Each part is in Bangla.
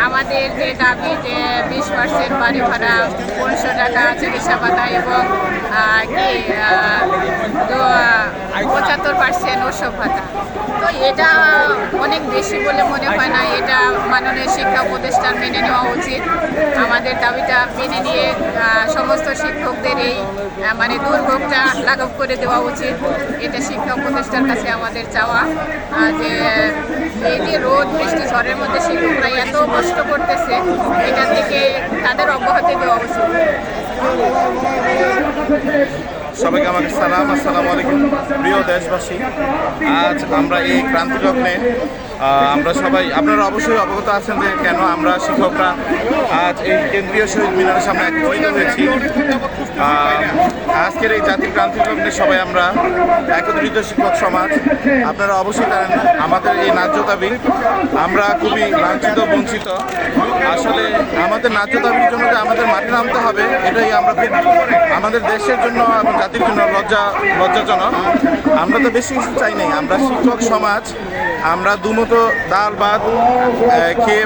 আমাদের যে দাবি যে 20% বাড়ি ভাড়া, 1500 টাকা চিকিৎসা ভাতা এবং 75% ওষুধ ভাতা, তো এটা অনেক বেশি বলে মনে হয় না। এটা মাননীয় শিক্ষা উপদেষ্টার মেনে নেওয়া উচিত। আমাদের দাবিটা মেনে নিয়ে সমস্ত শিক্ষকদের এই মানে দুর্ভোগটা লাঘব করে দেওয়া উচিত। এটা শিক্ষা উপদেষ্টার কাছে আমাদের চাওয়া যে এই যে রোদ বৃষ্টি ঝড়ের মধ্যে শিক্ষকরা এত কষ্ট করতেছে, এটার দিকে তাদের অব্যাহতি দেওয়া উচিত। সবাইকে আমাকে সালাম, আসসালামু আলাইকুম প্রিয় দেশবাসী। আজ আমরা এই ক্রান্তি লগ্নে আমরা সবাই, আপনারা অবশ্যই অবগত আছেন যে কেন আমরা শিক্ষকরা আজ এই কেন্দ্রীয় শহীদ মিনারের সামনে একত্রিত হয়েছি। আজকের এই জাতির ক্রান্তি লগ্নে সবাই আমরা একত্রিত শিক্ষক সমাজ। আপনারা অবশ্যই জানেন আমাদের এই ন্যায্য দাবি, আমরা খুবই লাঞ্ছিত বঞ্চিত। আসলে আমাদের ন্যায্য দাবির জন্য যে আমাদের মাঠে নামতে হবে, এটাই আমরা আমাদের দেশের জন্য এবং জাতির জন্য লজ্জাজনক। আমরা তো বেশি কিছু চাই নাই। আমরা শিক্ষক সমাজ, আমরা দুমতো ডাল ভাত খেয়ে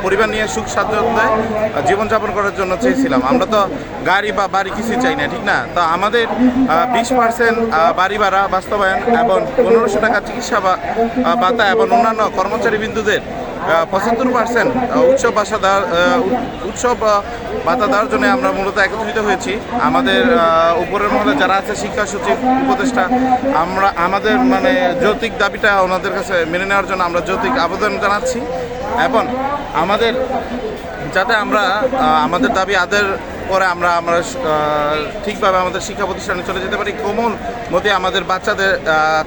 পরিবার নিয়ে সুখ স্বাচ্ছন্দ্যে জীবনযাপন করার জন্য চেয়েছিলাম। আমরা তো গাড়ি বা বাড়ি কিছু চাই না, ঠিক না? তো আমাদের 20% বাড়ি ভাড়া বাস্তবায়ন এবং 1500 টাকা চিকিৎসা ভাতা এবং অন্যান্য কর্মচারী বিন্দুদের 75% উৎসব ভাতা দেওয়ার জন্য আমরা মূলত একত্রিত হয়েছি। আমাদের উপরের মহলে যারা আছে, শিক্ষা সচিব, উপদেষ্টা, আমরা আমাদের মানে যৌক্তিক দাবিটা ওনাদের কাছে মেনে নেওয়ার জন্য আমরা যৌক্তিক আবেদন জানাচ্ছি এবং আমাদের যাতে আমরা আমাদের দাবি আদায়ের পরে আমরা ঠিকভাবে আমাদের শিক্ষা প্রতিষ্ঠানে চলে যেতে পারি, কোমল মতে আমাদের বাচ্চাদের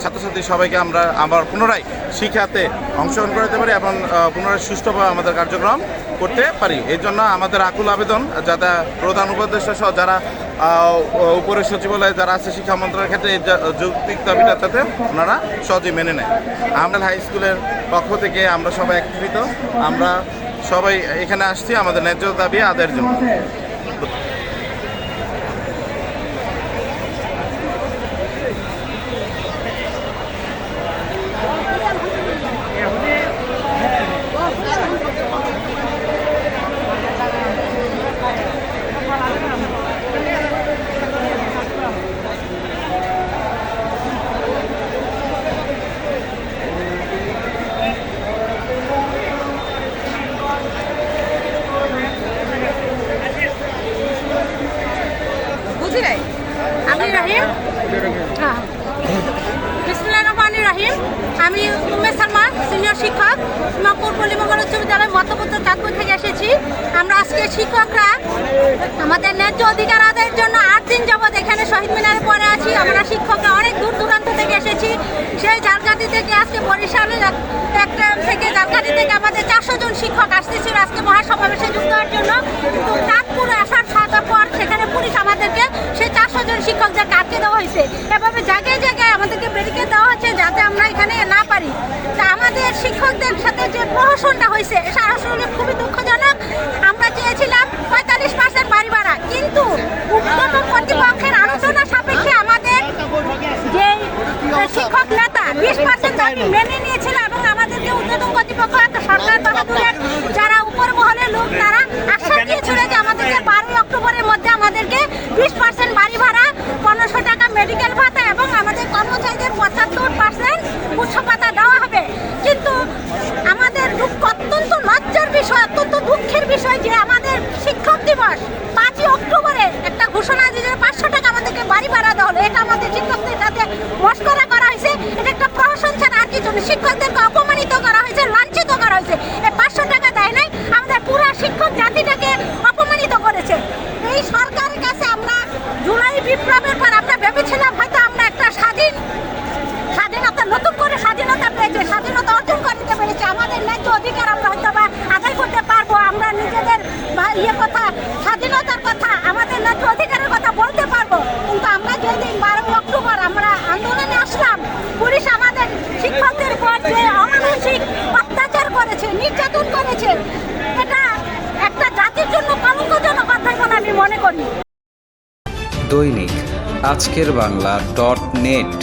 ছাত্রছাত্রী সবাইকে আমরা আবার পুনরায় শিক্ষাতে অংশগ্রহণ করতে পারি এবং পুনরায় সুষ্ঠুভাবে আমাদের কার্যক্রম করতে পারি। এই জন্য আমাদের আকুল আবেদন যাতে প্রধান উপদেষ্টা সহ যারা উপরের সচিবালয়ে যারা আছে শিক্ষা মন্ত্রণালয়ের ক্ষেত্রে এই যৌক্তিক দাবিটা যাতে ওনারা সহজেই মেনে নেয়। আমরা হাই স্কুলের পক্ষ থেকে আমরা সবাই একত্রিত, আমরা সবাই এখানে আসছি আমাদের ন্যায্য দাবি আদায়ের জন্য। আমি উম্মে সালমা, সিনিয়র শিক্ষক, ইমামপুর পল্লিমঙ্গল উচ্চ বিদ্যালয় মধ্যপত্র চাঁদপুর থেকে এসেছি। আমরা আজকে শিক্ষকরা আমাদের ন্যায্য অধিকার আদায়ের জন্য 8 দিন যাবৎ এখানে শহীদ মিনারে পড়ে আছি। আমরা শিক্ষকরা অনেক দূর দূরান্ত থেকে এসেছি। সেই ঝালকাঠি থেকে আজকে বরিশালে থেকে ঝালকাঠি থেকে আমাদের 400 জন শিক্ষক আসতেছিল আজকে মহাসমাবেশে যুক্ত হওয়ার জন্য। কিন্তু চাঁদপুরে আসার পর সেখানে পুলিশ আমাদেরকে সেই 400 জন শিক্ষকদেরকে আটকে দেওয়া হয়েছে। এভাবে জায়গায় জায়গায় আমাদেরকে ব্যারিকেড দেওয়া হচ্ছে যাতে আমরা এখানে না পারি। তা আমাদের শিক্ষকদের সাথে যে প্রহসনটা হয়েছে এটা আসলে খুবই দুঃখজনক। আমরা চেয়েছিলাম 45% বাড়ি ভাড়া, কিন্তু ঊর্ধ্বতন কর্তৃপক্ষের আলোচনা সাপেক্ষে আমাদের যে শিক্ষক নেতা 20% দাবি মেনে নিয়েছিল এবং আমাদেরকে ঊর্ধ্বতন কর্তৃপক্ষ সরকার বাহাদুরের যারা উপর মহলের লোক তারা আশ্বাস দিয়েছিল যে আমাদেরকে 12 অক্টোবরের মধ্যে আমাদেরকে 20% বাড়ি ভাড়া, 1500 টাকা মেডিকেল ভাতা এবং আমাদের কর্মচারীদের 75% উৎসব ভাতা দেওয়া হবে। কিন্তু আমাদের অত্যন্ত লজ্জার বিষয়, অত্যন্ত দুঃখের বিষয় যে আমাদের শিক্ষক দিবস 5 অক্টোবরে একটা ঘোষণা দিয়ে 500 টাকা আমাদেরকে বাড়ি ভাড়া দেওয়া হলো। এটা আমাদের শিক্ষকদের সাথে মস্করা করা হয়েছে। এটা একটা প্রহসন ছাড়া আর কিছু না। শিক্ষকদেরকে অপমানিত করা হয়েছে, লাঞ্ছিত করা হয়েছে। এই 500 টাকা দেয় নাই, আমাদের পুরো শিক্ষক জাতিটাকে অপমানিত করেছে। এই সরকারের কাছে আমরা জুলাই বিপ্লবের পর আমরা ভেবেছিলাম হয়তো আমরা একটা স্বাধীনতা নতুন করে স্বাধীনতা পেয়েছে, স্বাধীনতা অর্জন করতে পেরেছে। আমাদের ন্যায্য অধিকার আমরা হয়তো বা আদায় করতে পারবো। আমরা নিজেদের কথা, স্বাধীনতার কথা, আমাদের ন্যায্য অধিকারের কথা বলতে পারবো। কিন্তু আমরা যেদিন 12 অক্টোবর আমরা আন্দোলনে আসলাম, পুলিশ আমাদের শিক্ষকদের উপর যে অমানসিক অত্যাচার করেছে, নির্যাতন করেছে, এটা একটা জাতির জন্য কলঙ্কজনক অধ্যায় বলে আমি মনে করি। দৈনিক আজকের বাংলা .net